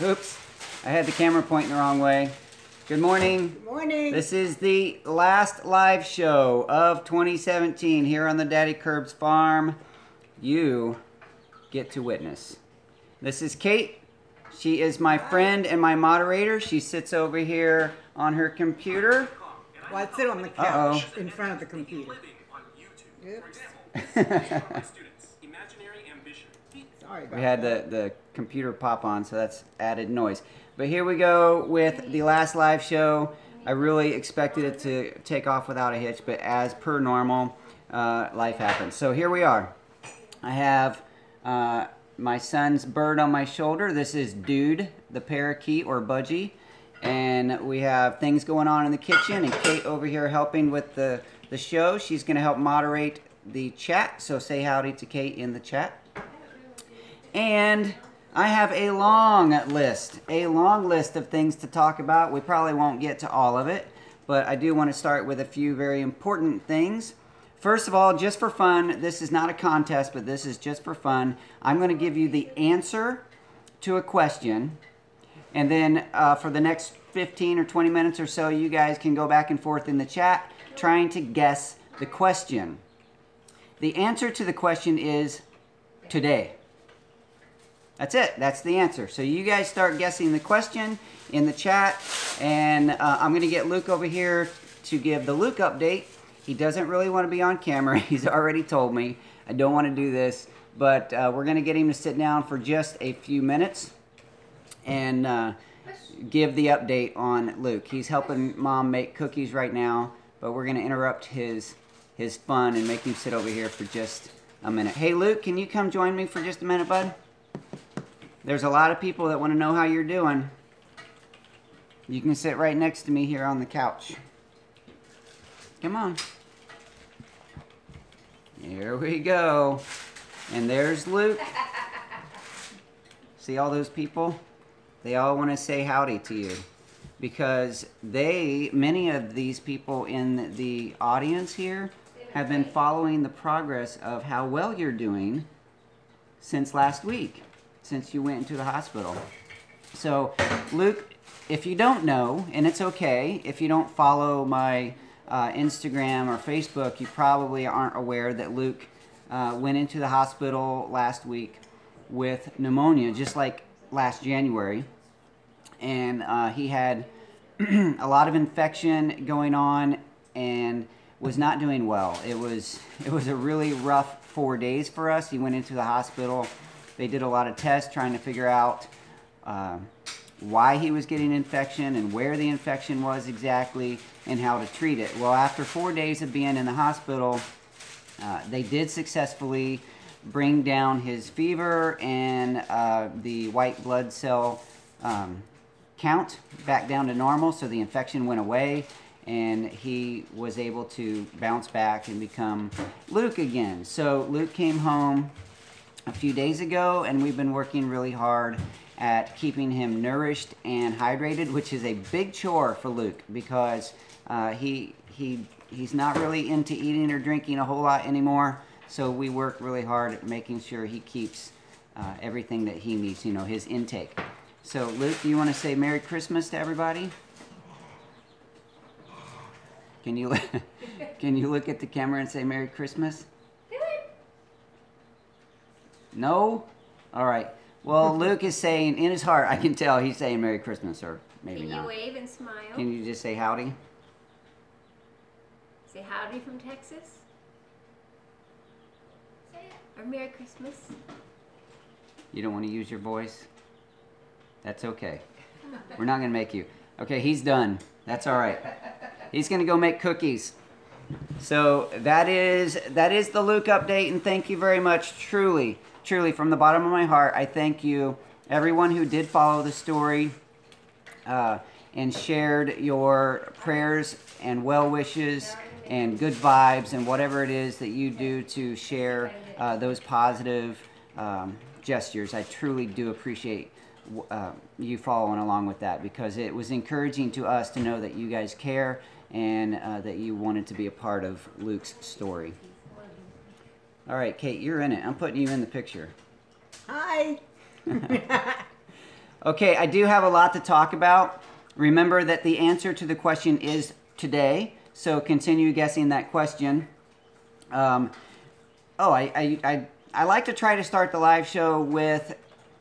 Oops, I had the camera pointing the wrong way. Good morning. Good morning. This is the last live show of 2017 here on the Daddykirbs Farm. You get to witness. This is Kate. She is my friend and my moderator. She sits over here on her computer. Well, I sit on the couch in front of the computer. Oops. Sorry about We had the computer pop on, so that's added noise. But here we go with the last live show. I really expected it to take off without a hitch, but as per normal, life happens. So here we are. I have my son's bird on my shoulder. This is Dude, the parakeet or budgie. And we have things going on in the kitchen, and Kate over here helping with the show. She's going to help moderate the chat, so say howdy to Kate in the chat. And I have a long list of things to talk about. We probably won't get to all of it, but I do want to start with a few very important things. First of all, just for fun, this is not a contest, but this is just for fun. I'm going to give you the answer to a question, and then for the next 15 or 20 minutes or so, you guys can go back and forth in the chat trying to guess the question. The answer to the question is today. That's it. That's the answer. So you guys start guessing the question in the chat, and I'm going to get Luke over here to give the Luke update. He doesn't really want to be on camera. He's already told me I don't want to do this, but we're going to get him to sit down for just a few minutes and give the update on Luke. He's helping Mom make cookies right now, but we're going to interrupt his fun and make him sit over here for just a minute. Hey, Luke, can you come join me for just a minute, bud? There's a lot of people that want to know how you're doing. You can sit right next to me here on the couch. Come on. Here we go. And there's Luke. See all those people? They all want to say howdy to you. Because many of these people in the audience here have been following the progress of how well you're doing since last week, since you went into the hospital. So, Luke, if you don't know, and it's okay, if you don't follow my Instagram or Facebook, you probably aren't aware that Luke went into the hospital last week with pneumonia, just like last January. And he had a lot of infection going on and was not doing well. It was a really rough 4 days for us. He went into the hospital. They did a lot of tests trying to figure out why he was getting infection and where the infection was exactly and how to treat it. Well, after 4 days of being in the hospital, they did successfully bring down his fever and the white blood cell count back down to normal, so the infection went away and he was able to bounce back and become Luke again. So Luke came home a few days ago, and we've been working really hard at keeping him nourished and hydrated, which is a big chore for Luke because he's not really into eating or drinking a whole lot anymore. So we work really hard at making sure he keeps everything that he needs, you know, his intake. So Luke, do you want to say Merry Christmas to everybody? Can you look at the camera and say Merry Christmas? No? All right. Well, Luke is saying, in his heart, I can tell he's saying Merry Christmas, or maybe not. Can you wave and smile? Can you just say howdy? Say howdy from Texas? Say it. Or Merry Christmas? You don't want to use your voice? That's okay. We're not going to make you. Okay, he's done. That's all right. He's going to go make cookies. So that is the Luke update, and thank you very much, truly from the bottom of my heart. I thank you, everyone who did follow the story and shared your prayers and well wishes and good vibes and whatever it is that you do to share those positive gestures. I truly do appreciate you following along with that, because it was encouraging to us to know that you guys care and that you wanted to be a part of Luke's story. All right, Kate, you're in it. I'm putting you in the picture. Hi. Okay, I do have a lot to talk about. Remember that the answer to the question is today, so continue guessing that question. I like to try to start the live show with,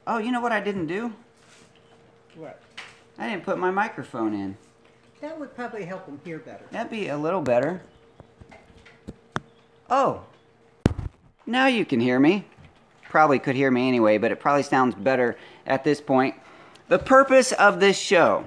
oh, you know what I didn't do? What? I didn't put my microphone in. That would probably help them hear better. That'd be a little better. Oh, now you can hear me. Probably could hear me anyway, but it probably sounds better at this point. The purpose of this show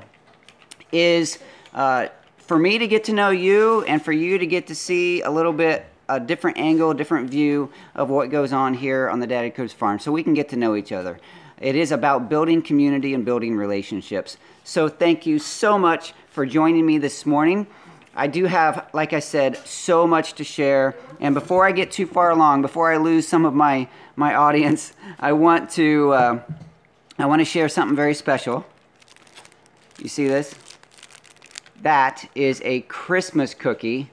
is for me to get to know you and for you to get to see a little bit a different angle, a different view of what goes on here on the Daddykirbs Farm so we can get to know each other. It is about building community and building relationships. So thank you so much for joining me this morning. I do have, like I said, so much to share. And before I get too far along, before I lose some of my audience, I want to share something very special. You see this? That is a Christmas cookie.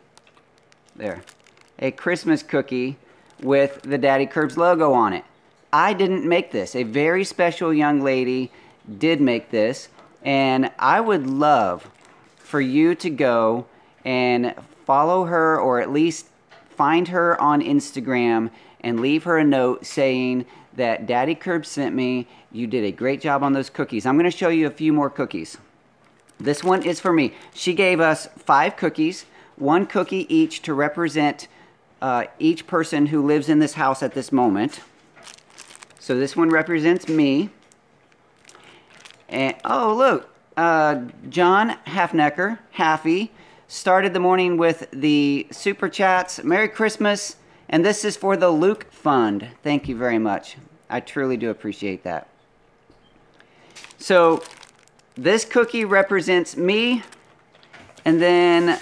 There. A Christmas cookie with the Daddykirbs logo on it. I didn't make this. A very special young lady did make this. And I would love for you to go and follow her, or at least find her on Instagram and leave her a note saying that Daddykirbs sent me. You did a great job on those cookies. I'm going to show you a few more cookies. This one is for me. She gave us 5 cookies, 1 cookie each to represent each person who lives in this house at this moment. So this one represents me. And oh, look, John Halfnecker, Halfy, started the morning with the super chats. Merry Christmas, and this is for the Luke Fund. Thank you very much. I truly do appreciate that. So this cookie represents me, and then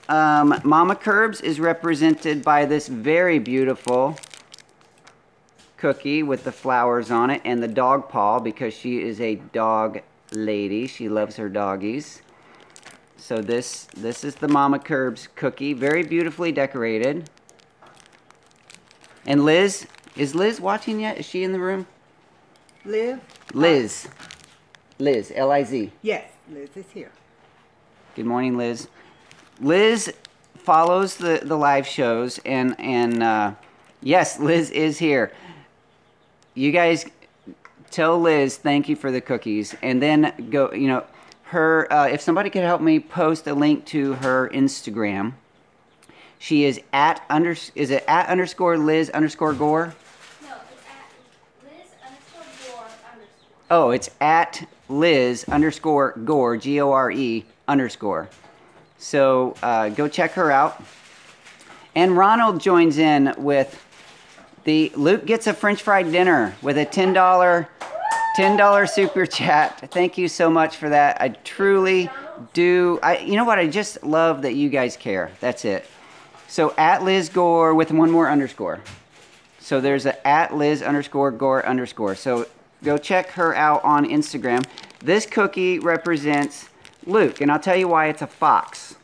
Mamakirbs is represented by this very beautiful cookie with the flowers on it and the dog paw, because she is a dog lady. She loves her doggies. So this is the Mamakirbs cookie, very beautifully decorated. And Liz, is Liz watching yet? Is she in the room? Liz? Liz. Liz, L-I-Z. Yes, Liz is here. Good morning, Liz. Liz follows the live shows, and yes, Liz is here. You guys tell Liz thank you for the cookies, and then go, you know, her, if somebody could help me post a link to her Instagram. She is at is it at _Liz_Gore? No, it's at Liz_Gore_. Oh, it's at Liz_Gore, G-O-R-E_. So go check her out. And Ronald joins in with the Luke gets a French fried dinner with a $10 super chat. Thank you so much for that. I truly do. You know what? I just love that you guys care. That's it. So at Liz Gore with one more underscore. So there's a at Liz_Gore_. So go check her out on Instagram. This cookie represents Luke, and I'll tell you why it's a fox.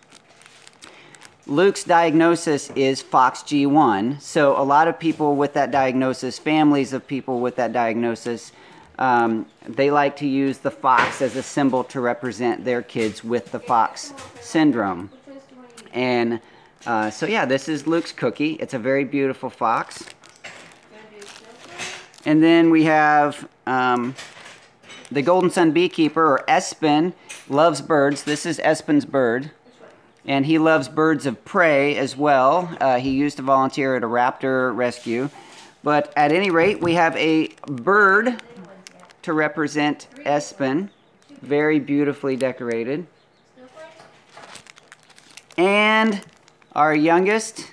Luke's diagnosis is FOXG1, so a lot of people with that diagnosis, families of people with that diagnosis, they like to use the fox as a symbol to represent their kids with the Fox syndrome. And so yeah, this is Luke's cookie. It's a very beautiful fox. And then we have the Golden Sun Beekeeper, or Espen, loves birds. This is Espen's bird. And he loves birds of prey as well. He used to volunteer at a raptor rescue. But at any rate, we have a bird to represent Espen. Very beautifully decorated. And our youngest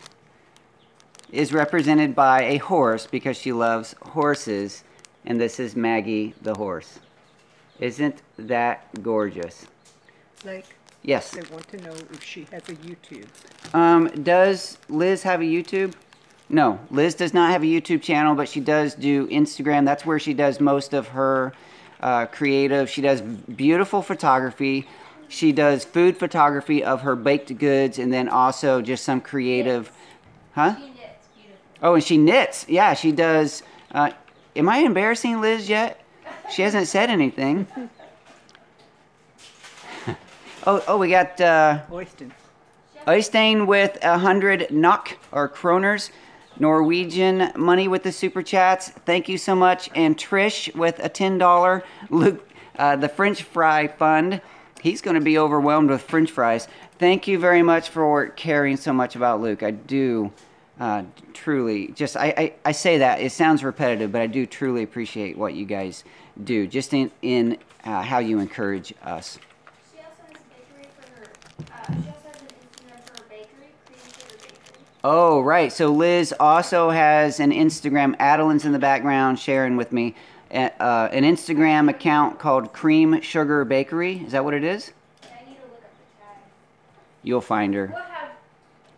is represented by a horse because she loves horses. And this is Maggie the horse. Isn't that gorgeous? Like, yes. they want to know if she has a YouTube. Does Liz have a YouTube? No, Liz does not have a YouTube channel, but she does do Instagram. That's where she does most of her creative. She does beautiful photography. She does food photography of her baked goods, and then also just some creative. Huh? She knits beautifully. Oh, and she knits. Yeah, she does. Am I embarrassing Liz yet? She hasn't said anything. Oh, we got Øystein with 100 NOK or kroners, Norwegian money with the super chats. Thank you so much. And Trish with a $10. Luke, the French fry fund. He's going to be overwhelmed with French fries. Thank you very much for caring so much about Luke. I do truly, just I say that, it sounds repetitive, but I do truly appreciate what you guys do, just in how you encourage us. She also has a bakery for her, she also has an Instagram for her bakery, Cream Sugar Bakery. Oh, right. So Liz also has an Instagram. Adeline's in the background sharing with me. An Instagram account called Cream Sugar Bakery. Is that what it is? Yeah, I need to look up the tag. You'll find her.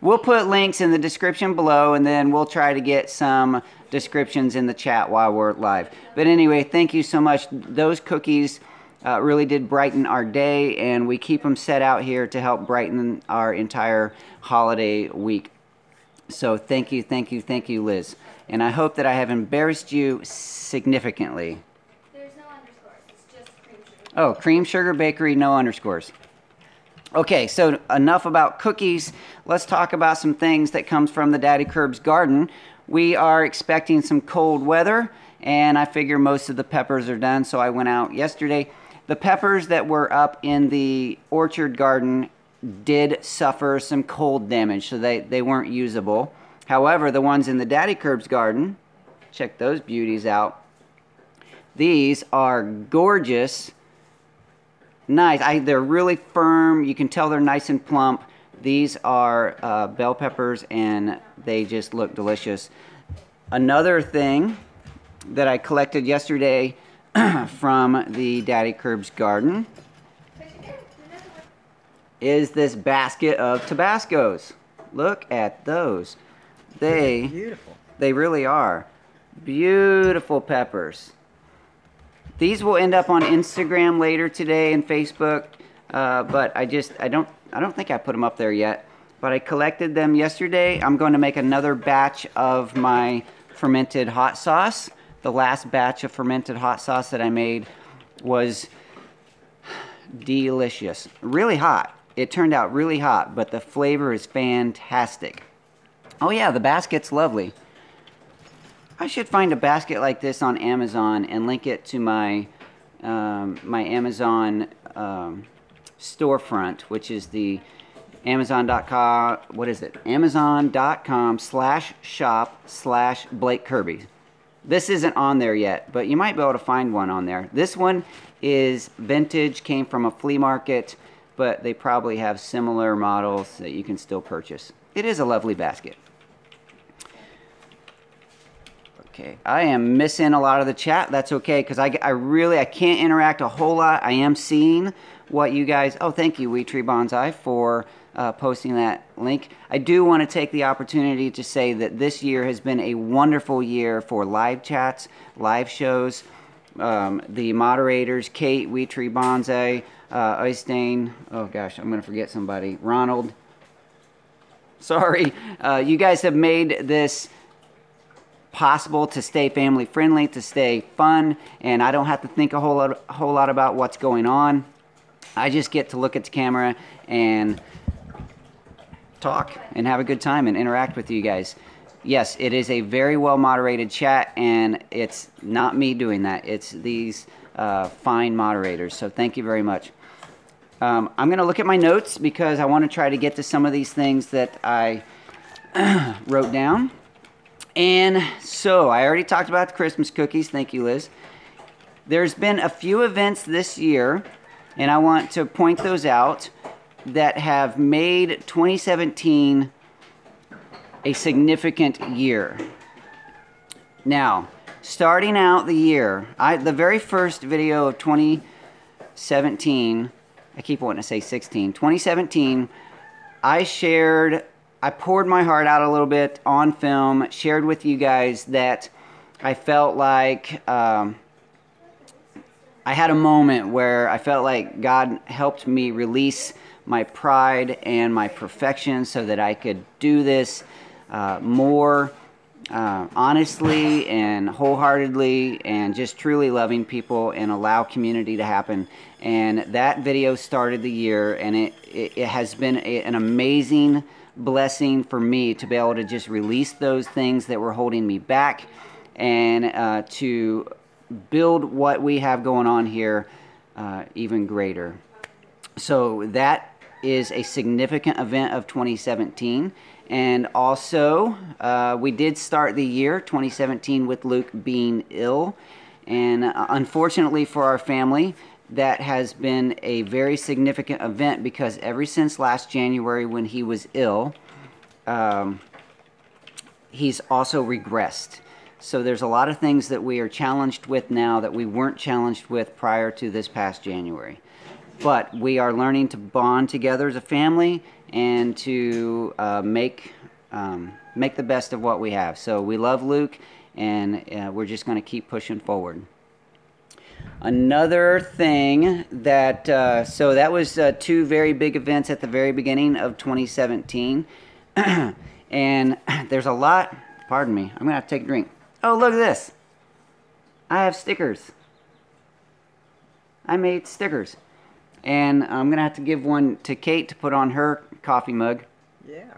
We'll put links in the description below, and then we'll try to get some descriptions in the chat while we're live. But anyway, thank you so much. Those cookies really did brighten our day, and we keep them set out here to help brighten our entire holiday week. So thank you, Liz. And I hope that I have embarrassed you significantly. There's no underscores. It's just Cream Sugar. Oh, Cream Sugar Bakery, no underscores. Okay, so enough about cookies. Let's talk about some things that comes from the Daddykirbs garden. We are expecting some cold weather, and I figure most of the peppers are done, so I went out yesterday. The peppers that were up in the orchard garden did suffer some cold damage, so they weren't usable. However, the ones in the Daddykirbs garden, check those beauties out. These are gorgeous. Nice. They're really firm. You can tell they're nice and plump. These are bell peppers, and they just look delicious. Another thing that I collected yesterday from the Daddykirbs garden is this basket of Tabascos. Look at those. Beautiful. They really are. Beautiful peppers. These will end up on Instagram later today and Facebook, but I don't think I put them up there yet. But I collected them yesterday. I'm going to make another batch of my fermented hot sauce. The last batch of fermented hot sauce that I made was delicious. Really hot. It turned out really hot, but the flavor is fantastic. Oh yeah, the basket's lovely. I should find a basket like this on Amazon and link it to my my Amazon storefront, which is the Amazon.com. What is it? Amazon.com/shop/Blake Kirby. This isn't on there yet, but you might be able to find one on there. This one is vintage, came from a flea market, but they probably have similar models that you can still purchase. It is a lovely basket. Okay, I am missing a lot of the chat. That's okay, because I can't interact a whole lot. I am seeing what you guys... Oh, thank you, We Tree Bonsai, for posting that link. I do want to take the opportunity to say that this year has been a wonderful year for live chats, live shows. The moderators, Kate, We Tree Bonsai, Øystein, oh gosh, I'm going to forget somebody, Ronald. Sorry. You guys have made this possible to stay family friendly, to stay fun, and I don't have to think a whole lot about what's going on. I just get to look at the camera and talk and have a good time and interact with you guys. Yes, it is a very well moderated chat, and it's not me doing that. It's these fine moderators, so thank you very much. I'm going to look at my notes because I want to try to get to some of these things that I wrote down. And so, I already talked about the Christmas cookies. Thank you, Liz. There's been a few events this year, and I want to point those out, that have made 2017 a significant year. Now, starting out the year, the very first video of 2017, I keep wanting to say 2017, I poured my heart out a little bit on film, shared with you guys that I felt like I had a moment where I felt like God helped me release my pride and my perfection so that I could do this more honestly and wholeheartedly and just truly loving people and allow community to happen. And that video started the year, and it has been an amazing blessing for me to be able to just release those things that were holding me back and to build what we have going on here even greater. So that is a significant event of 2017. And also, we did start the year 2017 with Luke being ill. And unfortunately for our family, that has been a very significant event because ever since last January when he was ill, he's also regressed. So there's a lot of things that we are challenged with now that we weren't challenged with prior to this past January. But we are learning to bond together as a family and to make the best of what we have. So we love Luke, and we're just going to keep pushing forward. Another thing that, so that was 2 very big events at the very beginning of 2017. And there's a lot, pardon me, I'm going to have to take a drink. Oh, look at this. I have stickers. I made stickers. And I'm going to have to give one to Kate to put on her coffee mug. Yeah.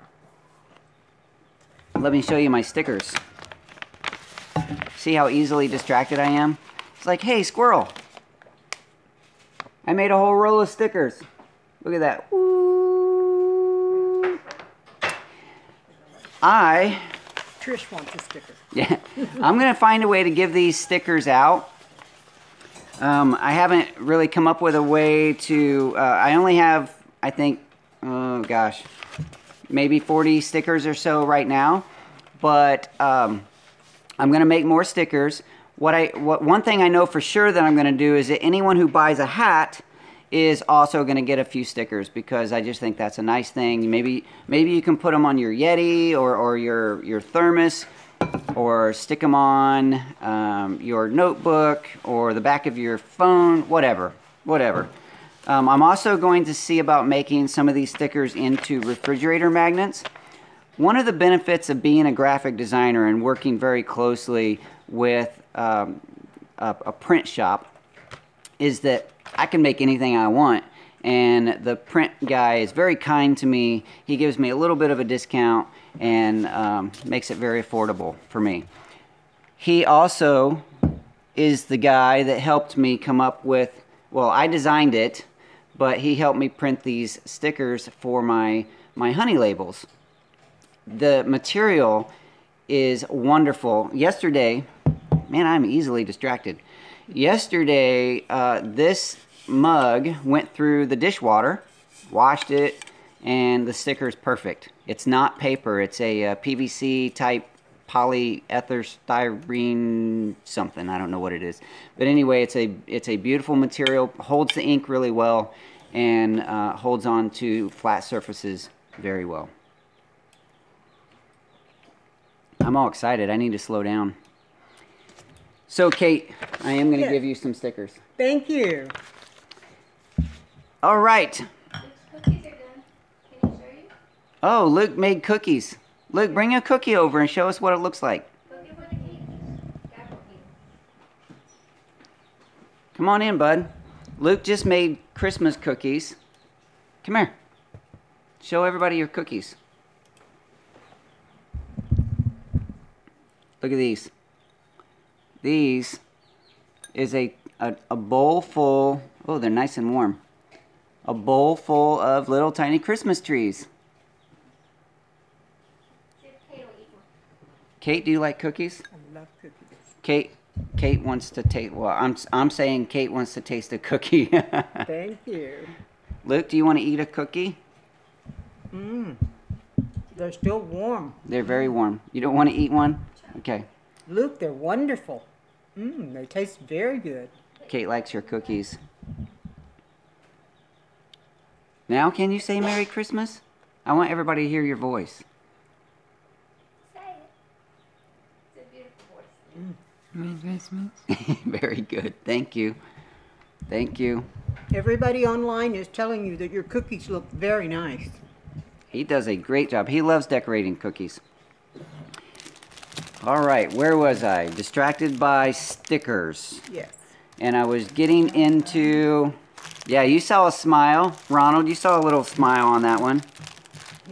Let me show you my stickers. See how easily distracted I am? It's like, hey, squirrel. I made a whole roll of stickers. Look at that. Woo. Trish wants a sticker. Yeah. I'm going to find a way to give these stickers out. I haven't really come up with a way to, I only have, I think, oh gosh, maybe 40 stickers or so right now. But I'm going to make more stickers. One thing I know for sure that I'm going to do is that anyone who buys a hat is also going to get a few stickers, because I just think that's a nice thing. Maybe you can put them on your Yeti or your thermos, or stick them on your notebook or the back of your phone, whatever. I'm also going to see about making some of these stickers into refrigerator magnets. One of the benefits of being a graphic designer and working very closely with a print shop is that I can make anything I want, and the print guy is very kind to me. He gives me a little bit of a discount and makes it very affordable for me. He also is the guy that helped me come up with, well, I designed it, but he helped me print these stickers for my honey labels. The material is wonderful. Yesterday, man, I'm easily distracted. Yesterday, this mug went through the dishwater, washed it, and the sticker is perfect. It's not paper. It's a PVC type polyether-styrene something. I don't know what it is. But anyway, it's a beautiful material, holds the ink really well, and holds on to flat surfaces very well. I'm all excited. I need to slow down. So, Kate, I am going to give you some stickers. Thank you. All right. These cookies are done. Can I show you? Oh, Luke made cookies. Luke, bring a cookie over and show us what it looks like. Cookie for the cake. Got cookie. Come on in, bud. Luke just made Christmas cookies. Come here. Show everybody your cookies. Look at these. These is a bowl full, oh, they're nice and warm. A bowl full of little tiny Christmas trees. See if Kate will eat one. Kate, do you like cookies? I love cookies. Kate wants to taste, well, I'm saying Kate wants to taste a cookie. Thank you. Luke, do you want to eat a cookie? They're still warm. They're very warm. You don't want to eat one? Okay. Luke, they're wonderful. They taste very good. Kate likes your cookies. Now, can you say Merry Christmas? I want everybody to hear your voice. Say it. It's a beautiful voice. Merry Christmas. Very good. Thank you. Thank you. Everybody online is telling you that your cookies look very nice. He does a great job. He loves decorating cookies. All right, where was I? Distracted by stickers. Yes. And I was getting into, yeah, you saw a smile. Ronald, you saw a little smile on that one.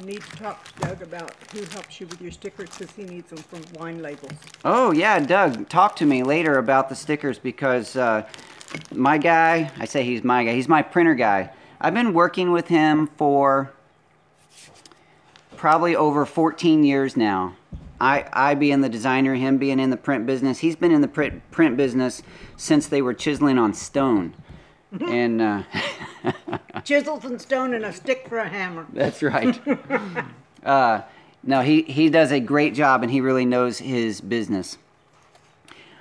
You need to talk to Doug about who helps you with your stickers because he needs them from wine labels. Oh, yeah, Doug, talk to me later about the stickers because my guy, I say he's my guy, he's my printer guy. I've been working with him for probably over 14 years now. I being the designer, him being in the print business. He's been in the print business since they were chiseling on stone. And chisels and stone and a stick for a hammer. That's right. No, he does a great job, and he really knows his business.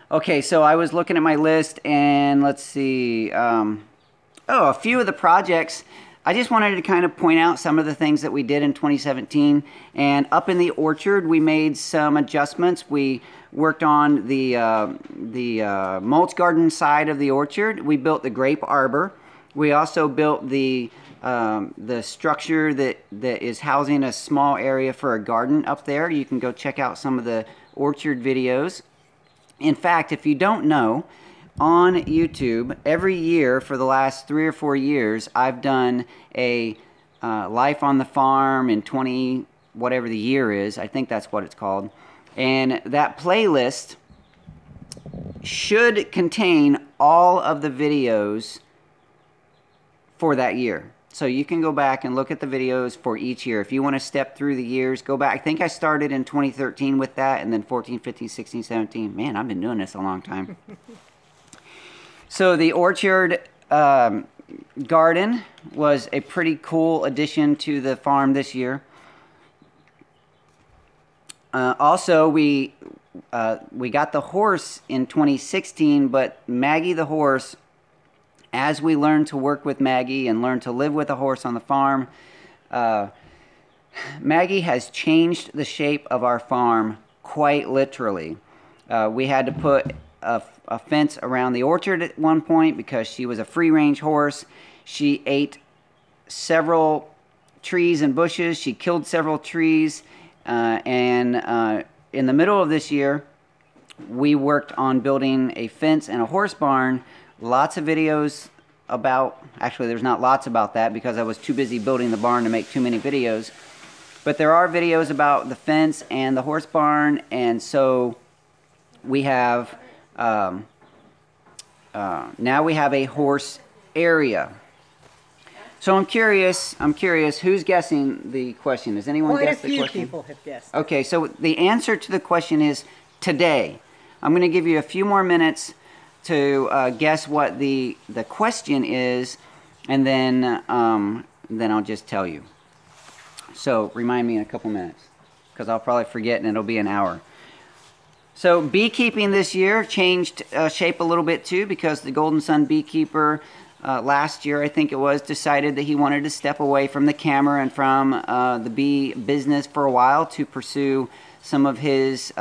Okay, so I was looking at my list, and let's see. A few of the projects. I just wanted to kind of point out some of the things that we did in 2017. And up in the orchard, we made some adjustments. We worked on the mulch garden side of the orchard. We built the grape arbor. We also built the structure that is housing a small area for a garden up there. You can go check out some of the orchard videos. In fact, if you don't know, on YouTube, every year for the last 3 or 4 years, I've done a Life on the Farm in 20, whatever the year is. I think that's what it's called. And that playlist should contain all of the videos for that year. So you can go back and look at the videos for each year. If you want to step through the years, go back. I think I started in 2013 with that, and then 14, 15, 16, 17. Man, I've been doing this a long time. So the orchard garden was a pretty cool addition to the farm this year. Also, we got the horse in 2016, but Maggie the horse, as we learned to work with Maggie and learn to live with a horse on the farm, Maggie has changed the shape of our farm quite literally. We had to put a fence around the orchard at one point because she was a free-range horse. She ate several trees and bushes. She killed several trees. And in the middle of this year, we worked on building a fence and a horse barn. Lots of videos about, actually there's not lots about that because I was too busy building the barn to make too many videos. But there are videos about the fence and the horse barn, and so we have, now we have a horse area. So I'm curious, who's guessing the question? Has anyone guessed the question? Quite a few people have guessed. Okay, so the answer to the question is today. I'm going to give you a few more minutes to guess what the question is, and then I'll just tell you. So remind me in a couple minutes, because I'll probably forget and it'll be an hour. So beekeeping this year changed shape a little bit too, because the Golden Sun beekeeper last year, I think it was, decided that he wanted to step away from the camera and from the bee business for a while to pursue some of his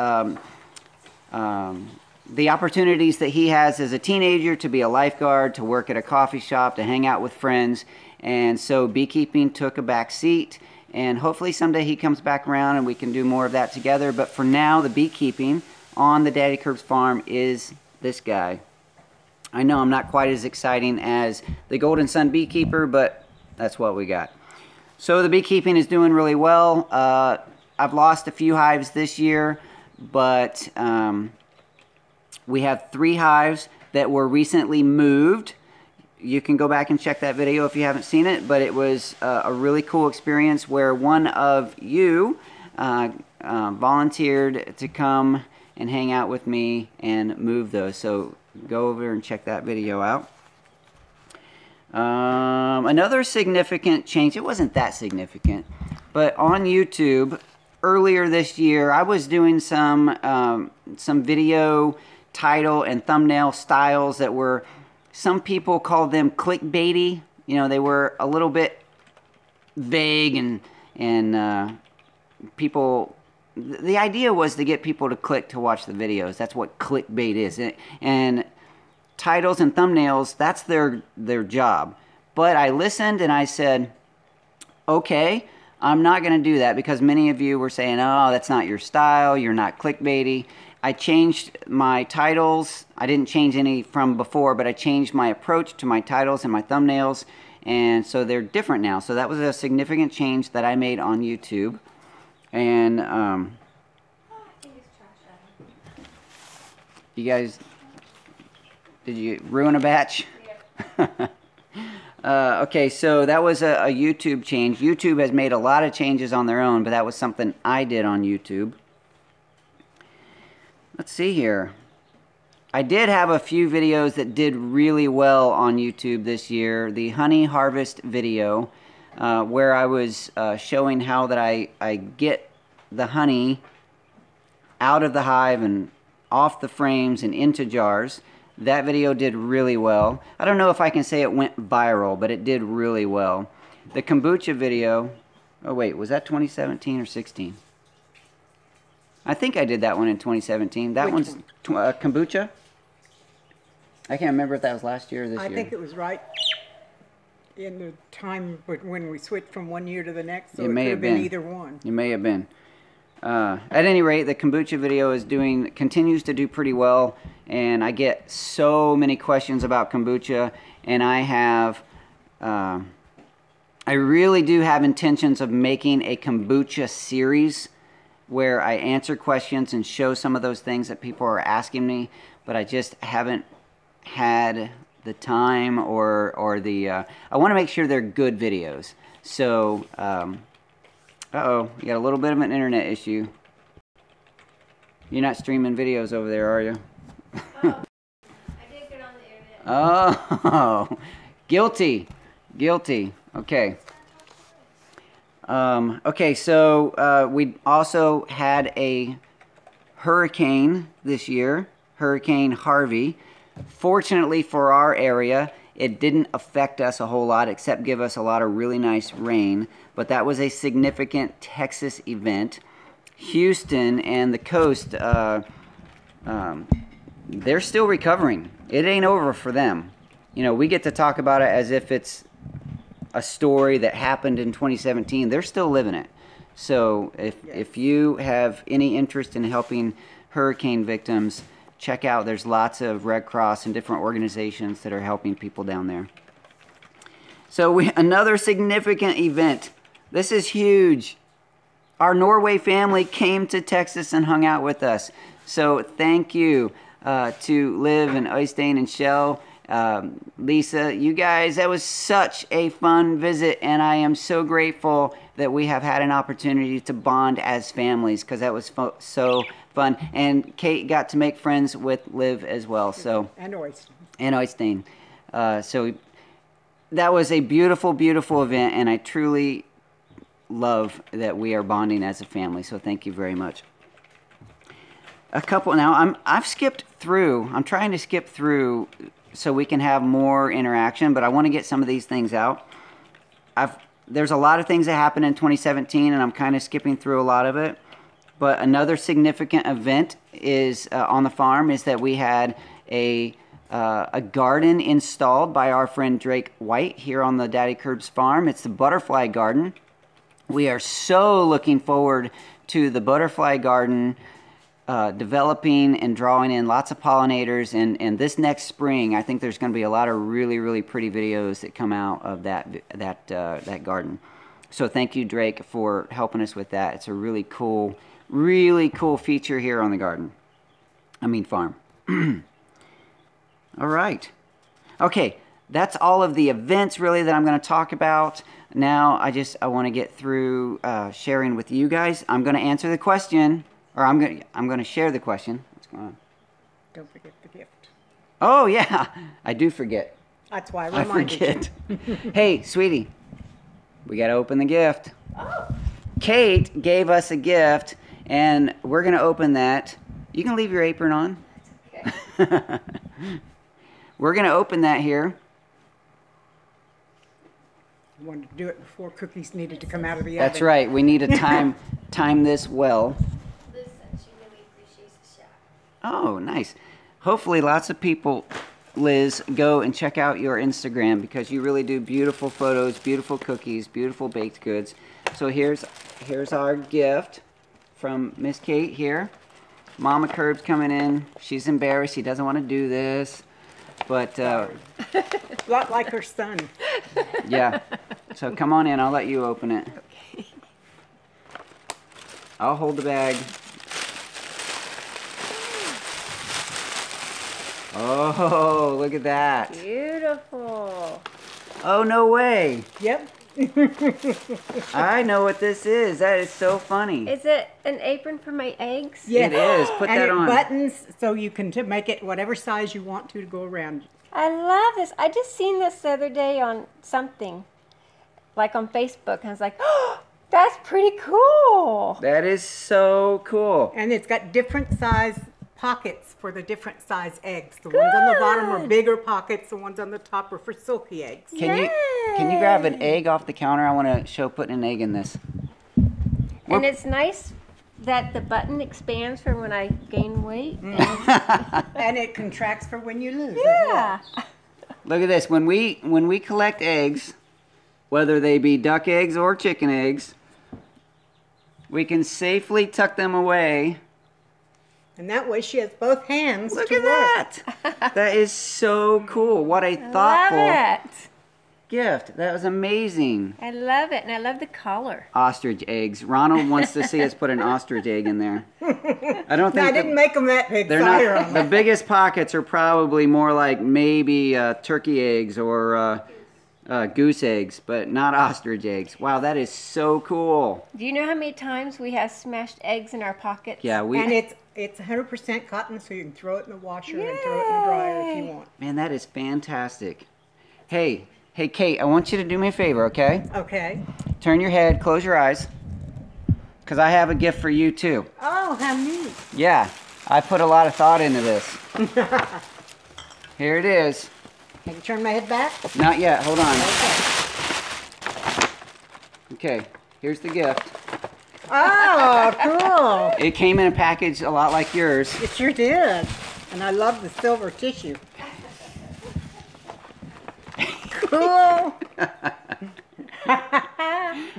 the opportunities that he has as a teenager to be a lifeguard, to work at a coffee shop, to hang out with friends. And so beekeeping took a back seat, and hopefully someday he comes back around and we can do more of that together. But for now, the beekeeping on the Daddykirbs farm is this guy. I know I'm not quite as exciting as the Golden Sun beekeeper, but that's what we got. So the beekeeping is doing really well. I've lost a few hives this year, but we have 3 hives that were recently moved. You can go back and check that video if you haven't seen it, but it was a really cool experience where one of you volunteered to come and hang out with me and move those. So go over and check that video out. Another significant change, it wasn't that significant, but on YouTube earlier this year, I was doing some video title and thumbnail styles that were, some people called them clickbaity. You know, they were a little bit vague, and people, the idea was to get people to click to watch the videos. That's what clickbait is. And titles and thumbnails, that's their job. But I listened and I said, okay, I'm not going to do that because many of you were saying, oh, that's not your style, you're not clickbaity. I changed my titles. I didn't change any from before, but I changed my approach to my titles and my thumbnails, and so they're different now. So that was a significant change that I made on YouTube. And you guys, did you ruin a batch? Yeah. Okay, so that was a YouTube change. YouTube has made a lot of changes on their own, but that was something I did on YouTube. Let's see here. I did have a few videos that did really well on YouTube this year. The honey harvest video, where I was showing how that I get the honey out of the hive and off the frames and into jars. That video did really well. I don't know if I can say it went viral, but it did really well. The kombucha video, oh wait, was that 2017 or 16? I think I did that one in 2017. That Which one's kombucha? I can't remember if that was last year or this year. I think it was right in the time when we switched from one year to the next, so it may could have have been been either one. It may have been. At any rate, the kombucha video continues to do pretty well, and I get so many questions about kombucha, and I really do have intentions of making a kombucha series where I answer questions and show some of those things that people are asking me, but I just haven't had the time or the I want to make sure they're good videos. So uh-oh, you got a little bit of an internet issue. You're not streaming videos over there, are you? Oh, I did get on the internet. Oh, guilty. Okay. Okay, so we also had a hurricane this year, Hurricane Harvey. Fortunately for our area, it didn't affect us a whole lot except give us a lot of really nice rain, but that was a significant Texas event. Houston and the coast, they're still recovering. It ain't over for them. You know, we get to talk about it as if it's a story that happened in 2017. They're still living it. So if you have any interest in helping hurricane victims, check out, there's lots of Red Cross and different organizations that are helping people down there. So another significant event. This is huge. Our Norway family came to Texas and hung out with us. So thank you to Liv and Øystein and Kjell. Lisa, you guys, that was such a fun visit, and I am so grateful that we have had an opportunity to bond as families, because that was so fun. And Kate got to make friends with Liv as well. So And Øystein. And Øystein. So that was a beautiful, beautiful event, and I truly love that we are bonding as a family. So thank you very much. A couple now. I've skipped through. I'm trying to skip through so we can have more interaction, but I want to get some of these things out. There's a lot of things that happened in 2017, and I'm kind of skipping through a lot of it. But another significant event is on the farm is that we had a garden installed by our friend Drake White here on the Daddykirbs Farm. It's the butterfly garden. We are so looking forward to the butterfly garden developing and drawing in lots of pollinators, and this next spring I think there's going to be a lot of really, really pretty videos that come out of that garden. So thank you, Drake, for helping us with that. It's a really cool feature here on the farm. All right. Okay, that's all of the events really that I'm going to talk about. Now I want to get through sharing with you guys. I'm going to answer the question. Or I'm going to share the question. What's going on? Don't forget the gift. Oh, yeah. I do forget. That's why I reminded you. Hey, sweetie. We got to open the gift. Oh. Kate gave us a gift, and we're going to open that. You can leave your apron on. Okay. We're going to open that here. I wanted to do it before cookies needed to come out of the oven. That's right. We need to time this well. She really appreciates the shop. Oh, nice. Hopefully lots of people, Liz, go and check out your Instagram because you really do beautiful photos, beautiful cookies, beautiful baked goods. So here's our gift from Miss Kate here. Mamakirbs coming in. She's embarrassed. She doesn't want to do this. But, A lot like her son. yeah. So come on in. I'll let you open it. Okay. I'll hold the bag. Oh, look at that. Beautiful. Oh, no way. Yep. I know what this is. That is so funny. Is it an apron for my eggs? Yes. It is. Put and that on. buttons so you can make it whatever size you want to go around. I love this. I just seen this the other day on something, like on Facebook. And I was like, oh, that's pretty cool. That is so cool. And it's got different size pockets for the different size eggs. The ones on the bottom are Good. bigger pockets. The ones on the top are for silky eggs. Can you grab an egg off the counter? I want to show putting an egg in this. And it's nice that the button expands for when I gain weight. And it contracts for when you lose. as well. Yeah. Look at this. When we collect eggs, whether they be duck eggs or chicken eggs, we can safely tuck them away. And that way she has both hands Look to at work. that. That is so cool. What a Love thoughtful it. gift. That was amazing. I love it, and I love the color. Ostrich eggs. Ronald wants to see us put an ostrich egg in there. I don't No, think I didn't make them that big. they're Fire not. on The them. biggest pockets are probably more like maybe turkey eggs or goose eggs, but not ostrich eggs. Wow, that is so cool. Do you know how many times we have smashed eggs in our pockets? Yeah, And it's 100% cotton, so you can throw it in the washer and throw it in the dryer if you want. Man, that is fantastic. Hey, Kate, I want you to do me a favor, okay? Okay. Turn your head, close your eyes, because I have a gift for you too. Oh, how neat. Yeah, I put a lot of thought into this. Here it is. Can you turn my head back? Not yet, hold on. Okay. Okay, here's the gift. Oh, cool. It came in a package a lot like yours. It sure did. And I love the silver tissue. Cool.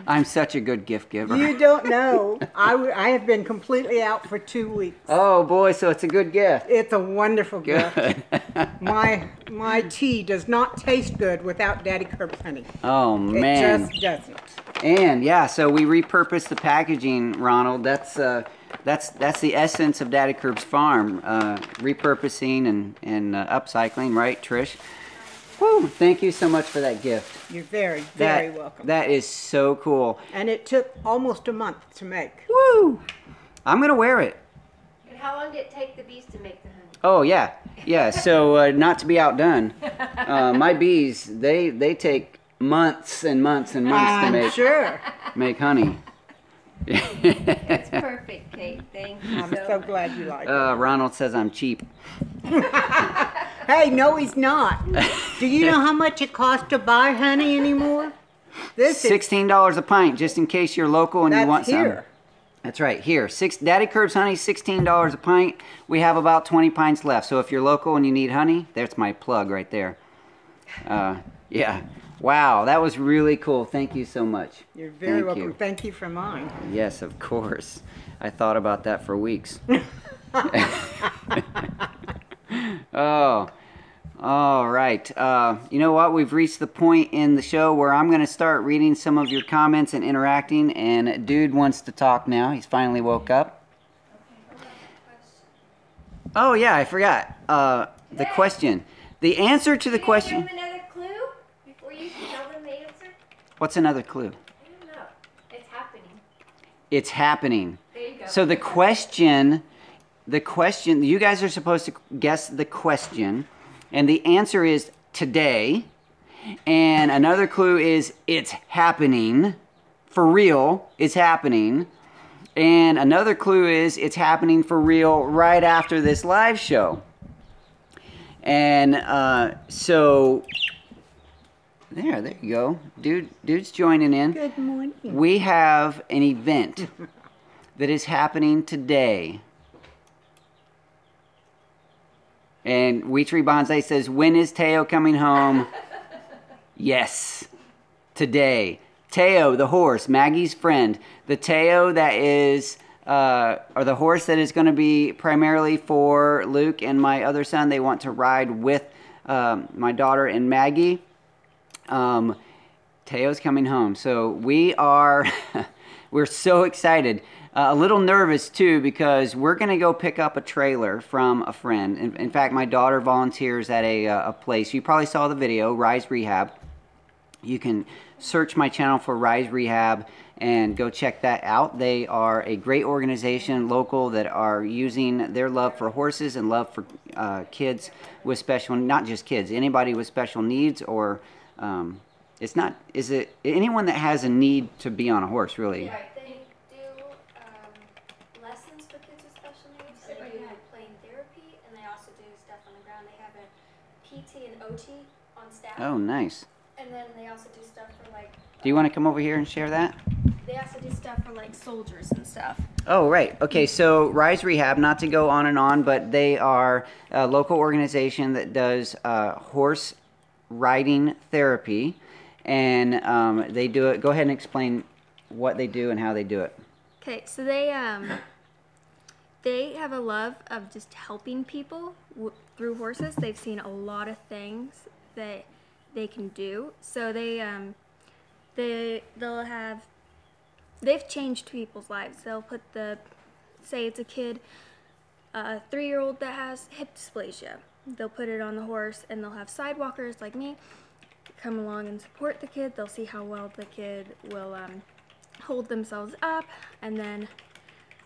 I'm such a good gift giver. You don't know. I have been completely out for 2 weeks. Oh boy, so it's a good gift. It's a wonderful gift. Good. My tea does not taste good without Daddykirbs honey. Oh man. It just doesn't. And yeah, so we repurposed the packaging, Ronald. That's the essence of Daddykirbs Farm, repurposing and upcycling, right, Trish? Woo! Thank you so much for that gift. You're very, very welcome. That is so cool. And it took almost a month to make. Woo! I'm gonna wear it. And how long did it take the bees to make the honey? Oh yeah, yeah. So not to be outdone, my bees they take months and months and months to make Sure. make honey. It's perfect, Kate. Thank you I'm so glad you like it. Ronald says I'm cheap. Hey, no, he's not. Do you know how much it costs to buy honey anymore? This is $16 a pint, just in case you're local and you want some. here. That's right, here. Daddykirbs honey, $16 a pint. We have about 20 pints left. So if you're local and you need honey, that's my plug right there. Yeah. Wow, that was really cool. Thank you so much. You're very Thank welcome. you. Thank you for mine. Yes, of course. I thought about that for weeks. Oh, all right. You know what? We've reached the point in the show where I'm going to start reading some of your comments and interacting. And Dude wants to talk now. He's finally woke up. Oh, yeah, I forgot. The question. The answer to the question. Give them another clue before you tell them the answer? What's another clue? I don't know. It's happening. It's happening. There you go. So the question, you guys are supposed to guess the question, and the answer is today. And another clue is it's happening. For real, it's happening. And another clue is it's happening for real right after this live show. And so there you go. Dude's joining in. Good morning. We have an event that is happening today. And We Tree Bonsai says, when is Teo coming home? Yes, today. Teo, the horse, Maggie's friend. The Teo that is, or the horse that is going to be primarily for Luke and my other son. They want to ride with my daughter and Maggie. Teo's coming home. So we are, we're so excited. A little nervous too, because we're going to go pick up a trailer from a friend. In fact, my daughter volunteers at a place. You probably saw the video, Rise Rehab. You can search my channel for Rise Rehab and go check that out. They are a great organization, local, that are using their love for horses and love for kids with special, not just kids, anybody with special needs, or it's not, is it anyone that has a need to be on a horse, really? Right, they do lessons for kids with special needs. They do plane therapy, and they also do stuff on the ground. They have a PT and OT on staff. Oh, nice. And then they also do stuff for like... Do you want to come over here and share that? They also do stuff for like soldiers and stuff. Oh, right. Okay, so Rise Rehab, not to go on and on, but they are a local organization that does horse riding therapy. And they do it. Go ahead and explain what they do and how they do it. Okay, so they have a love of just helping people through horses. They've seen a lot of things that they can do. So they've changed people's lives. They'll put say it's a kid, a 3-year-old that has hip dysplasia. They'll put it on the horse, and they'll have sidewalkers like me come along and support the kid. They'll see how well the kid will hold themselves up, and then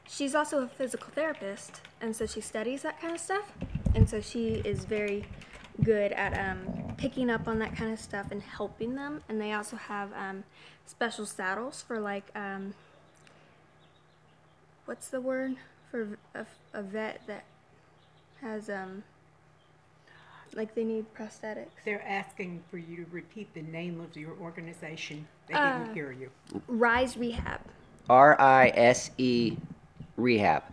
she's also a physical therapist, and so she studies that kind of stuff, and so she is very good at picking up on that kind of stuff and helping them. And they also have special saddles for like what's the word for a vet that has like they need prosthetics. They're asking for you to repeat the name of your organization. They didn't hear you. Rise Rehab. RISE Rehab.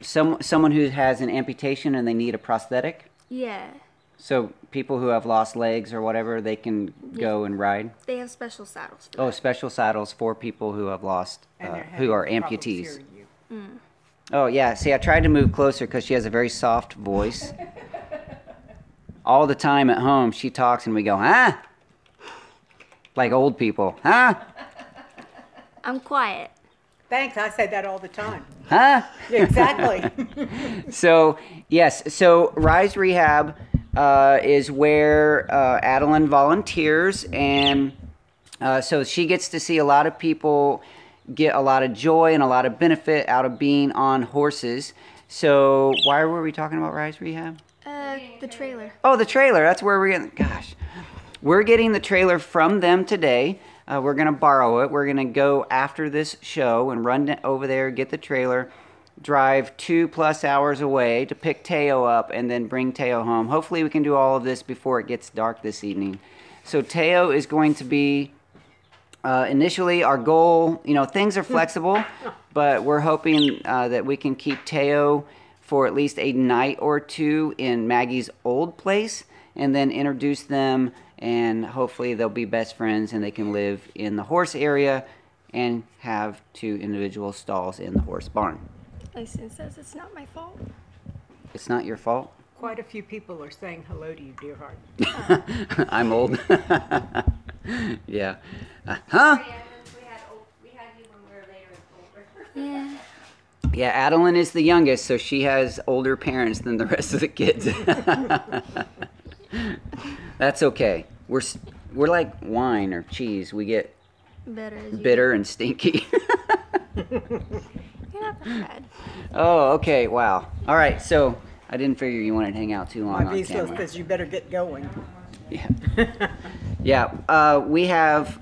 Someone who has an amputation and they need a prosthetic? Yeah. So people who have lost legs or whatever, they can go and ride? They have special saddles for Oh, that. special saddles for people who have lost, who are amputees. Hearing you. Oh, yeah. See, I tried to move closer because she has a very soft voice. All the time at home, she talks and we go, huh? Like old people. Huh? I'm quiet. Thanks, I say that all the time. Huh? Exactly. So, yes. So, Rise Rehab is where Adeline volunteers. And so she gets to see a lot of people get a lot of joy and a lot of benefit out of being on horses. So why were we talking about Rise Rehab? The trailer. Oh, the trailer. That's where we're getting, gosh. We're getting the trailer from them today. We're going to borrow it. We're going to go after this show and run over there, get the trailer, drive 2+ hours away to pick Teo up and then bring Teo home. Hopefully we can do all of this before it gets dark this evening. So Teo is going to be initially our goal, you know, things are flexible, but we're hoping that we can keep Teo for at least a night or two in Maggie's old place and then introduce them, and hopefully they'll be best friends and they can live in the horse area and have 2 individual stalls in the horse barn. Øystein says it's not my fault. It's not your fault? Quite a few people are saying hello to you, dear heart. I'm old. Yeah. Huh? We had you when we were later and older. Yeah. Yeah, Adeline is the youngest, so she has older parents than the rest of the kids. That's okay. We're like wine or cheese. We get bitter and stinky. You're not that bad. Oh, okay. Wow. All right. So I didn't figure you wanted to hang out too long My on visa camera. says you better get going. Yeah. Yeah. We have.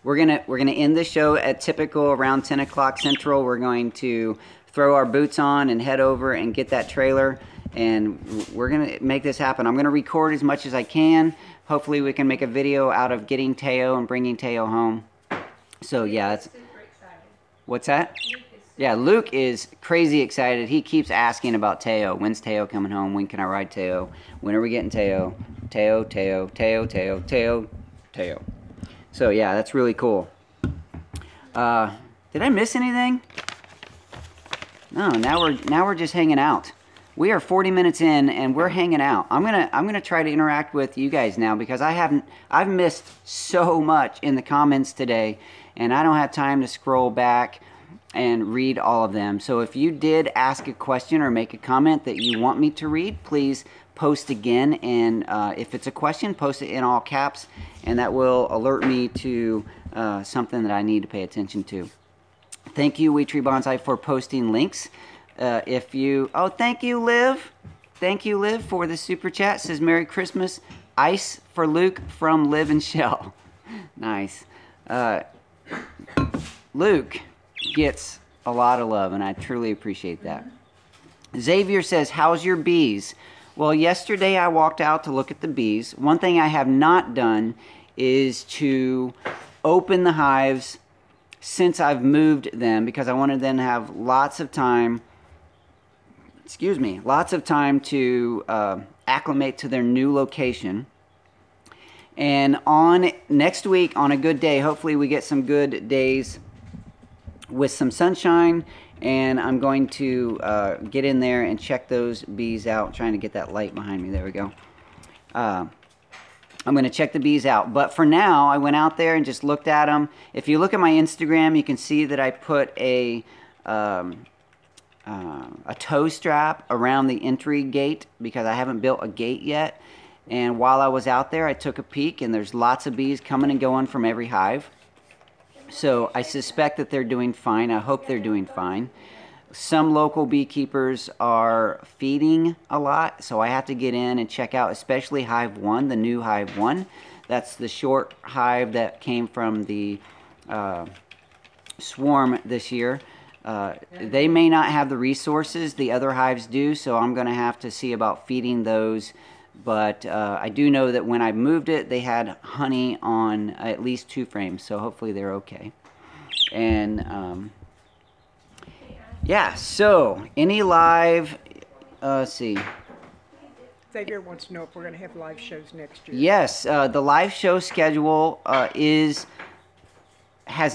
We're gonna end the show at typical around 10 o'clock Central. We're going to throw our boots on and head over and get that trailer, and we're gonna make this happen. I'm gonna record as much as I can. Hopefully, we can make a video out of getting Teo and bringing Teo home. So yeah, that's. What's that? Yeah, Luke is crazy excited. He keeps asking about Teo. When's Teo coming home? When can I ride Teo? When are we getting Teo? Teo, Teo, Teo, Teo, Teo. tail. So yeah, that's really cool. Did I miss anything? No, now we're just hanging out. We are 40 minutes in and we're hanging out. I'm gonna try to interact with you guys now because I've missed so much in the comments today, and I don't have time to scroll back and read all of them. So if you did ask a question or make a comment that you want me to read, please post again, and if it's a question, post it in all caps, and that will alert me to something that I need to pay attention to. Thank you, Wheat Tree Bonsai, for posting links. Thank you, Liv. Thank you, Liv, for the super chat. Says Merry Christmas. Ice for Luke from Liv and Shell. Nice. Luke gets a lot of love, and I truly appreciate that. Xavier says, how's your bees? Well, yesterday I walked out to look at the bees. One thing I have not done is to open the hives since I've moved them, because I wanted them to have lots of time, to acclimate to their new location. And on next week, on a good day, hopefully we get some good days with some sunshine, and I'm going to get in there and check those bees out. I'm trying to get that light behind me. There we go. I'm going to check the bees out. But for now, I went out there and just looked at them. If you look at my Instagram, you can see that I put a tow strap around the entry gate because I haven't built a gate yet. And while I was out there, I took a peek, and there's lots of bees coming and going from every hive. So I suspect that they're doing fine. I hope they're doing fine. Some local beekeepers are feeding a lot, so I have to get in and check out, especially Hive 1, the new Hive 1. That's the short hive that came from the swarm this year. They may not have the resources the other hives do, so I'm going to have to see about feeding those. But I do know that when I moved it, they had honey on at least 2 frames, so hopefully they're okay. And yeah, so any live, let's see. Xavier wants to know if we're going to have live shows next year. Yes, the live show schedule has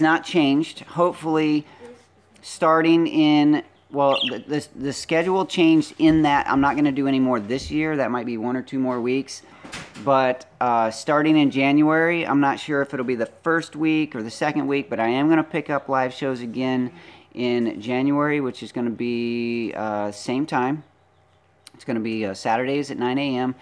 not changed. Hopefully starting in, well, the schedule changed in that I'm not going to do any more this year. That might be 1 or 2 more weeks. But starting in January, I'm not sure if it'll be the first week or the second week, but I am going to pick up live shows again in January, which is going to be same time. It's going to be Saturdays at 9 a.m.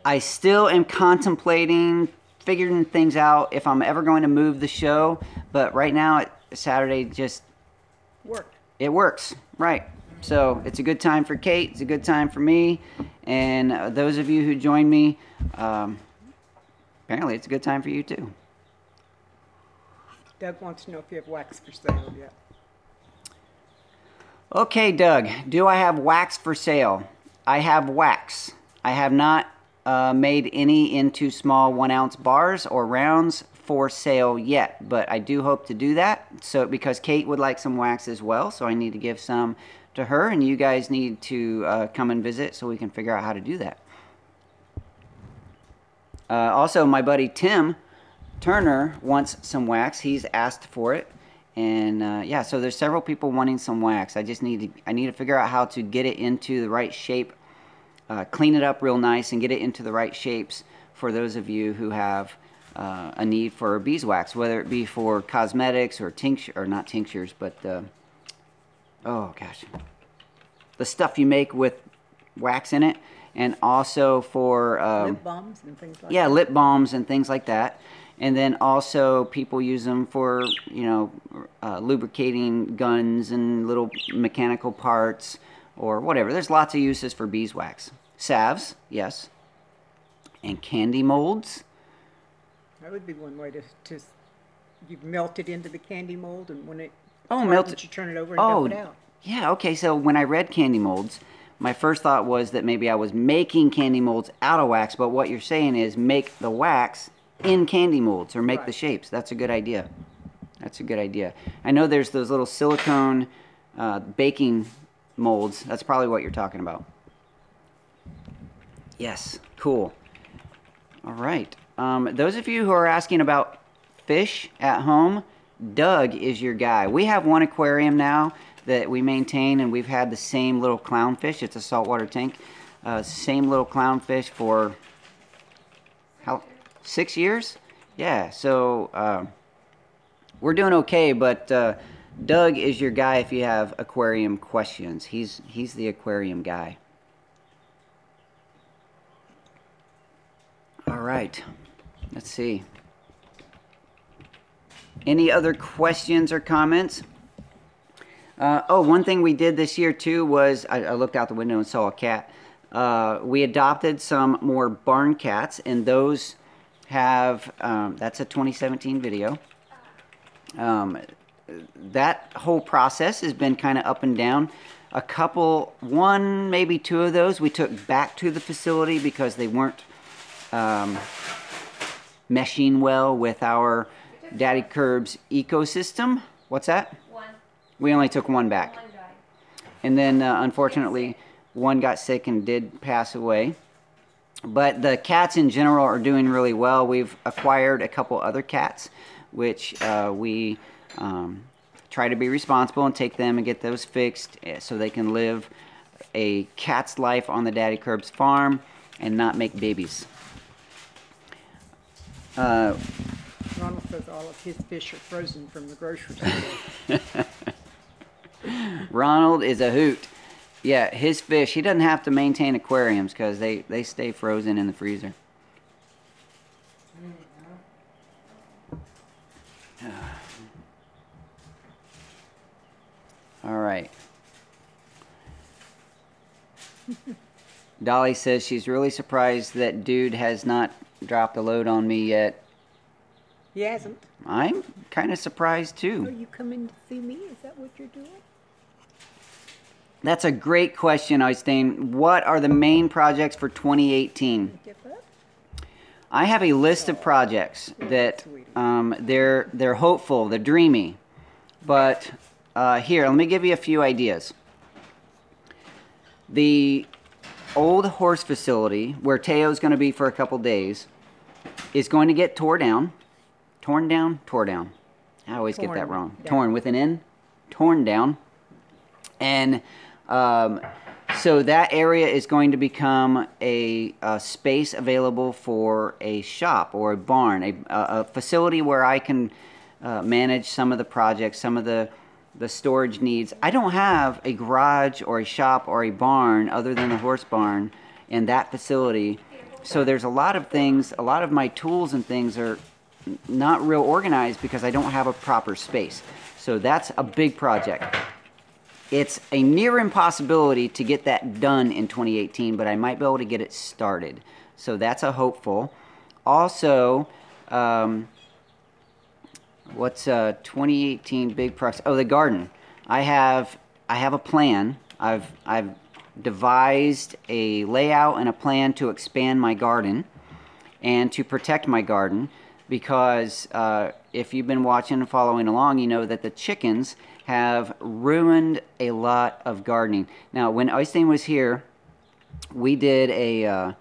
I still am contemplating figuring things out if I'm ever going to move the show, but right now Saturday just it works, right? So it's a good time for Kate, it's a good time for me, and those of you who join me, apparently it's a good time for you too. Doug wants to know if you have wax for sale yet. Okay, Doug, do I have wax for sale? I have wax. I have not made any into small 1-ounce bars or rounds for sale yet, but I do hope to do that. So because Kate would like some wax as well, so I need to give some to her, and you guys need to come and visit so we can figure out how to do that. Also, my buddy Tim Turner wants some wax. He's asked for it. And yeah, so there's several people wanting some wax. I need to figure out how to get it into the right shape, clean it up real nice, and get it into the right shapes for those of you who have a need for beeswax, whether it be for cosmetics or tincture, or not tinctures, but oh gosh, the stuff you make with wax in it, and also for lip balms and things like that. Yeah, lip balms and things like that. And then also people use them for, you know, lubricating guns and little mechanical parts or whatever. There's lots of uses for beeswax. Salves, yes. And candy molds. That would be one way to you melt it into the candy mold, and when it melt it, you turn it over and dump it out. Yeah, okay. So when I read candy molds, my first thought was that maybe I was making candy molds out of wax, but what you're saying is make the wax in candy molds, or make the shapes. That's a good idea. That's a good idea. I know there's those little silicone baking molds. That's probably what you're talking about. Yes, cool. All right. those of you who are asking about fish at home, Doug is your guy. We have one aquarium now that we maintain, and we've had the same little clownfish. It's a saltwater tank. Same little clownfish for 6 years? Yeah, so we're doing okay, but Doug is your guy if you have aquarium questions. He's the aquarium guy. All right, let's see. Any other questions or comments? Oh, one thing we did this year too was I looked out the window and saw a cat. We adopted some more barn cats, and those have, that's a 2017 video. That whole process has been kind of up and down. A couple, one, maybe two of those we took back to the facility because they weren't meshing well with our Daddykirbs ecosystem. What's that? One. We only took one back. One died. And then unfortunately one got sick and did pass away. But the cats in general are doing really well. We've acquired a couple other cats, which we try to be responsible and take them and get those fixed so they can live a cat's life on the Daddykirbs farm and not make babies. Ronald says all of his fish are frozen from the grocery store. Ronald is a hoot. Yeah, his fish, he doesn't have to maintain aquariums because they stay frozen in the freezer. All right. Dolly says she's really surprised that dude has not dropped a load on me yet. He hasn't. I'm kind of surprised Are too. you coming to see me? Is that what you're doing? That's a great question, Øystein. What are the main projects for 2018? Get that? I have a list of projects that they're hopeful, they're dreamy. But here, let me give you a few ideas. The old horse facility, where Teo's going to be for a couple days, is going to get tore down. Torn down? Tore down. I always get that wrong. Down. Torn with an N. Torn down. And so that area is going to become a space available for a shop or a barn, a facility where I can manage some of the projects, some of the storage needs. I don't have a garage or a shop or a barn other than the horse barn in that facility. So there's a lot of things, a lot of my tools and things are not real organized because I don't have a proper space. So that's a big project. It's a near impossibility to get that done in 2018, but I might be able to get it started. So that's a hopeful. Also, what's 2018 big project? Oh, the garden. I have a plan. I've devised a layout and a plan to expand my garden and to protect my garden, because if you've been watching and following along, you know that the chickens have ruined a lot of gardening. Now, when Øystein was here, we did a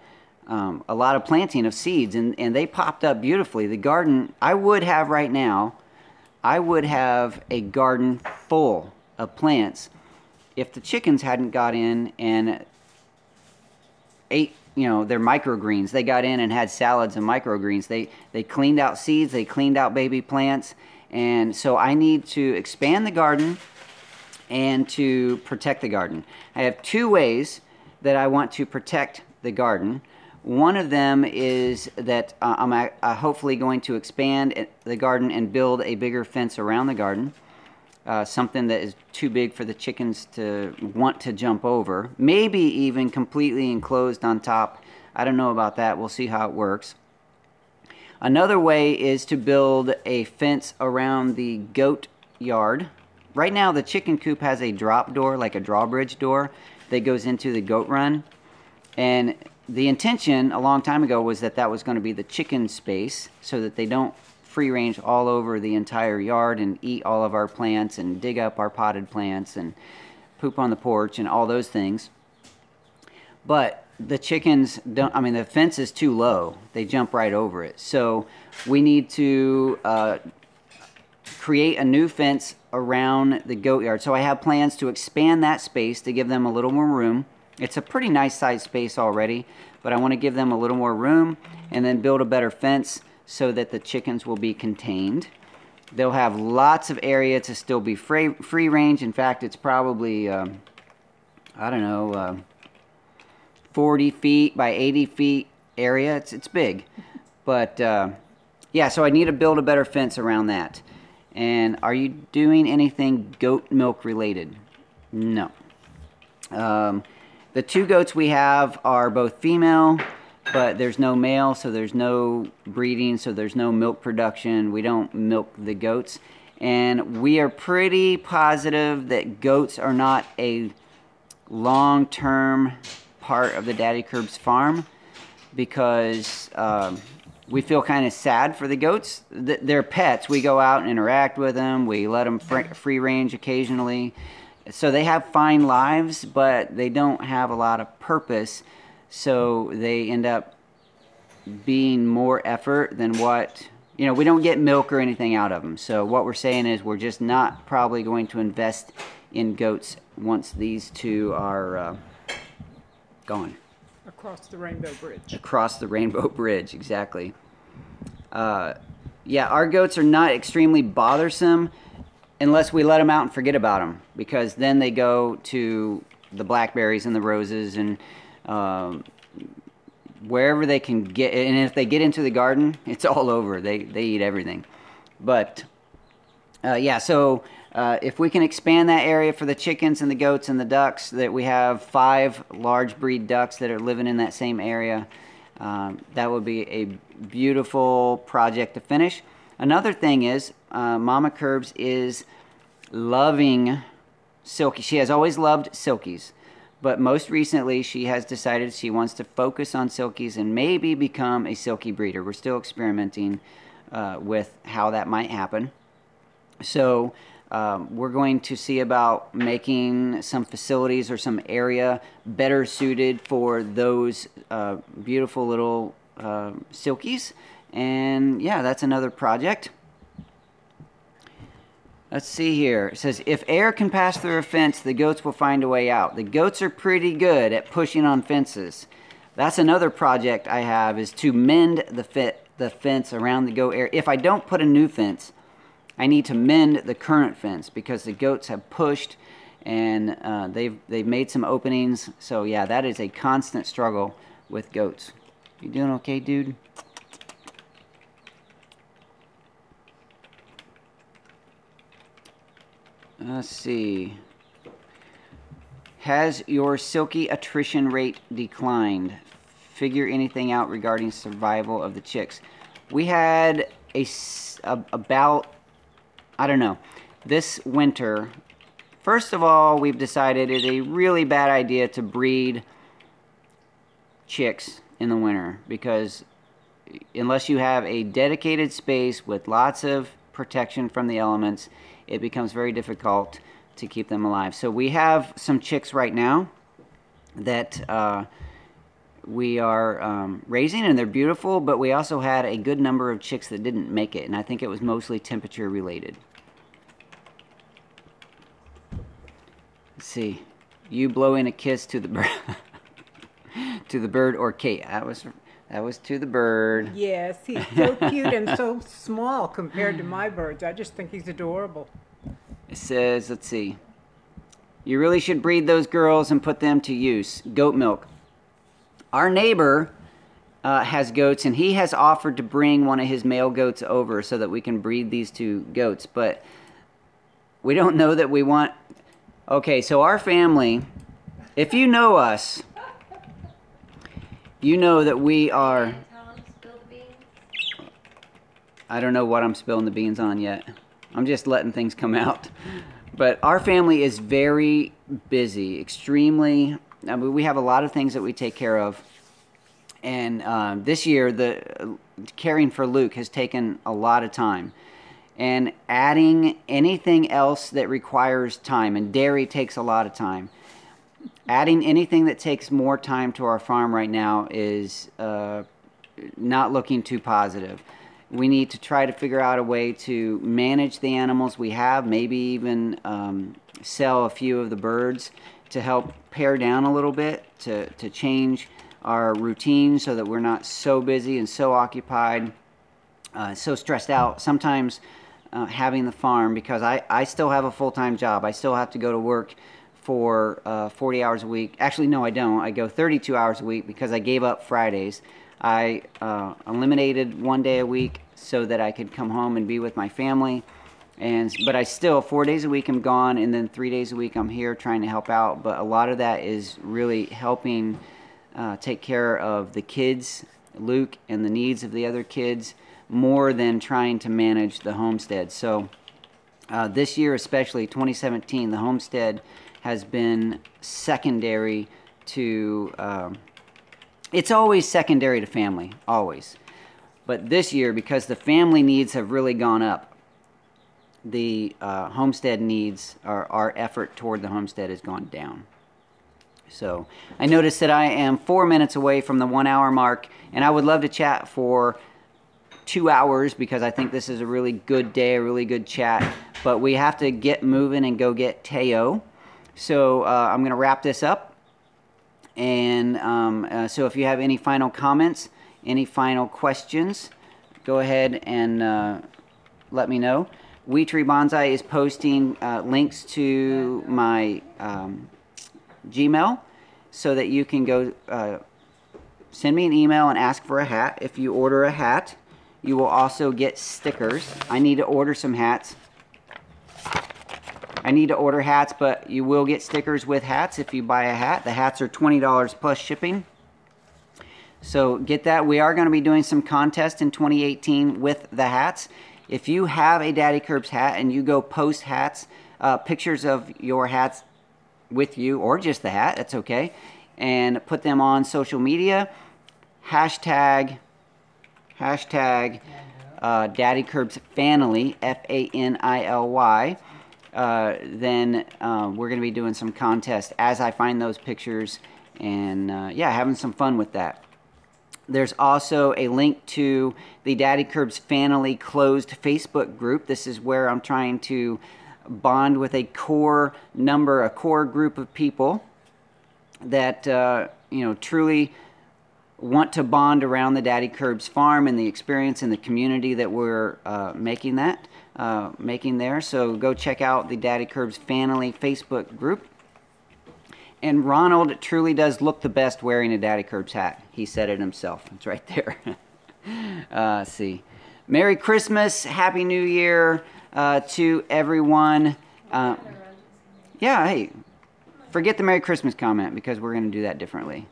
lot of planting of seeds, and they popped up beautifully. The garden I would have right now, I would have a garden full of plants if the chickens hadn't got in and ate, you know, their microgreens. They got in and had salads and microgreens. They cleaned out seeds, they cleaned out baby plants, and so I need to expand the garden and to protect the garden. I have two ways that I want to protect the garden. One of them is that I'm hopefully going to expand the garden and build a bigger fence around the garden. Something that is too big for the chickens to want to jump over. Maybe even completely enclosed on top. I don't know about that. We'll see how it works. Another way is to build a fence around the goat yard. Right now the chicken coop has a drop door, like a drawbridge door, that goes into the goat run. And the intention a long time ago was that that was going to be the chicken space so that they don't free range all over the entire yard and eat all of our plants and dig up our potted plants and poop on the porch and all those things. But the chickens don't, I mean, the fence is too low. They jump right over it. So we need to create a new fence around the goat yard. So I have plans to expand that space to give them a little more room. It's a pretty nice sized space already, but I want to give them a little more room and then build a better fence so that the chickens will be contained. They'll have lots of area to still be free range. In fact, it's probably, I don't know, 40 feet by 80 feet area. It's big. But, yeah, so I need to build a better fence around that. And are you doing anything goat milk related? No. The 2 goats we have are both female, but there's no male, so there's no breeding, so there's no milk production. We don't milk the goats. And we are pretty positive that goats are not a long-term part of the Daddykirbs farm because we feel kind of sad for the goats. They're pets. We go out and interact with them. We let them free range occasionally. So they have fine lives, but they don't have a lot of purpose. So they end up being more effort than what, you know, we don't get milk or anything out of them. So what we're saying is we're just not probably going to invest in goats once these 2 are gone. Across the Rainbow Bridge. Across the Rainbow Bridge, exactly. Yeah, our goats are not extremely bothersome unless we let them out and forget about them, because then they go to the blackberries and the roses and wherever they can get, and if they get into the garden, it's all over. They eat everything. But yeah, so if we can expand that area for the chickens and the goats and the ducks, that we have 5 large breed ducks that are living in that same area, that would be a beautiful project to finish. Another thing is, Mamakirbs is loving silky. She has always loved silkies, but most recently she has decided she wants to focus on silkies and maybe become a silky breeder. We're still experimenting with how that might happen. So we're going to see about making some facilities or some area better suited for those beautiful little silkies. And yeah, that's another project. Let's see here. It says, if air can pass through a fence, the goats will find a way out. The goats are pretty good at pushing on fences. That's another project I have, is to mend the fence around the goat area. If I don't put a new fence, I need to mend the current fence because the goats have pushed and they've made some openings. So yeah, that is a constant struggle with goats. You doing okay, dude? Let's see. Has your silky attrition rate declined? Figure anything out regarding survival of the chicks. We had about, I don't know, this winter. First of all, we've decided it's a really bad idea to breed chicks in the winter, because unless you have a dedicated space with lots of protection from the elements, it becomes very difficult to keep them alive. So we have some chicks right now that we are raising, and they're beautiful, but we also had a good number of chicks that didn't make it, and I think it was mostly temperature related. Let's see. You blowing a kiss to the bird. To the bird or Kate. That was to the bird. Yes, he's so cute and so small compared to my birds. I just think he's adorable. It says, let's see. You really should breed those girls and put them to use. Goat milk. Our neighbor has goats, and he has offered to bring one of his male goats over so that we can breed these 2 goats. But we don't know that we want... Okay, so our family, if you know us, you know that we are... I don't know what I'm spilling the beans on yet. I'm just letting things come out. But our family is very busy, extremely... I mean, we have a lot of things that we take care of. And this year, the caring for Luke has taken a lot of time. And adding anything else that requires time, and dairy takes a lot of time. adding anything that takes more time to our farm right now is not looking too positive. We need to try to figure out a way to manage the animals we have, maybe even sell a few of the birds to help pare down a little bit, to change our routine so that we're not so busy and so occupied, so stressed out. Sometimes having the farm, because I still have a full-time job. I still have to go to work for 40 hours a week. Actually, no, I don't. I go 32 hours a week because I gave up Fridays. I eliminated one day a week so that I could come home and be with my family. But I still, 4 days a week I'm gone, and then 3 days a week I'm here trying to help out. But a lot of that is really helping take care of the kids, Luke, and the needs of the other kids, more than trying to manage the homestead. So this year, especially 2017, the homestead has been secondary to, it's always secondary to family, always. But this year, because the family needs have really gone up, the homestead needs, our effort toward the homestead has gone down. So I noticed that I am 4 minutes away from the 1 hour mark, and I would love to chat for 2 hours because I think this is a really good day, a really good chat. But we have to get moving and go get Teo. So I'm going to wrap this up. And so if you have any final comments, any final questions, go ahead and let me know. We Tree Bonsai is posting links to my Gmail so that you can go send me an email and ask for a hat. If you order a hat, you will also get stickers. I need to order some hats. I need to order hats, but you will get stickers with hats if you buy a hat. The hats are $20 plus shipping. So get that. We are going to be doing some contests in 2018 with the hats. If you have a Daddykirbs hat and you go post hats, pictures of your hats with you, or just the hat, that's okay, and put them on social media, hashtag Daddykirbs Family, F-A-N-I-L-Y, then we're going to be doing some contests as I find those pictures, and yeah, having some fun with that. There's also a link to the Daddykirbs Family closed Facebook group. This is where I'm trying to bond with a core group of people that you know, truly want to bond around the Daddykirbs Farm and the experience and the community that we're making there. So go check out the Daddykirbs Family Facebook group. And Ronald truly does look the best wearing a Daddykirbs hat. He said it himself. It's right there. Let's see. Merry Christmas, Happy New Year to everyone. Yeah, hey, forget the Merry Christmas comment because we're gonna do that differently.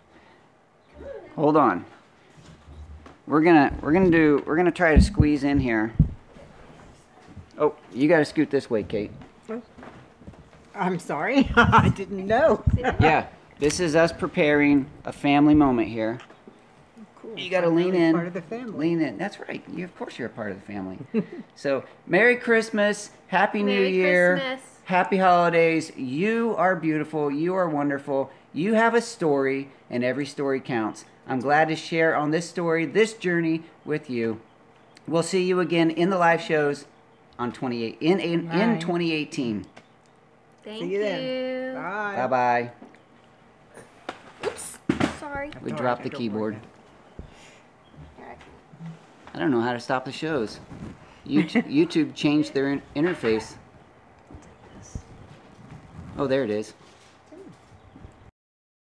Hold on. We're gonna try to squeeze in here. Oh, you gotta scoot this way, Kate. I'm sorry. I didn't know. Yeah, this is us preparing a family moment here. Cool. You got to I'm lean really in. Part of the family. Lean in. That's right. Of course, you're a part of the family. So, Merry Christmas, Happy New Year, Christmas. Happy Holidays. You are beautiful. You are wonderful. You have a story, and every story counts. I'm glad to share on this story, this journey with you. We'll see you again in the live shows on 2018. Thank See you then. Bye. Bye-bye. Oops. Sorry. We dropped the keyboard. I don't know how to stop the shows. YouTube changed their interface. Oh, there it is.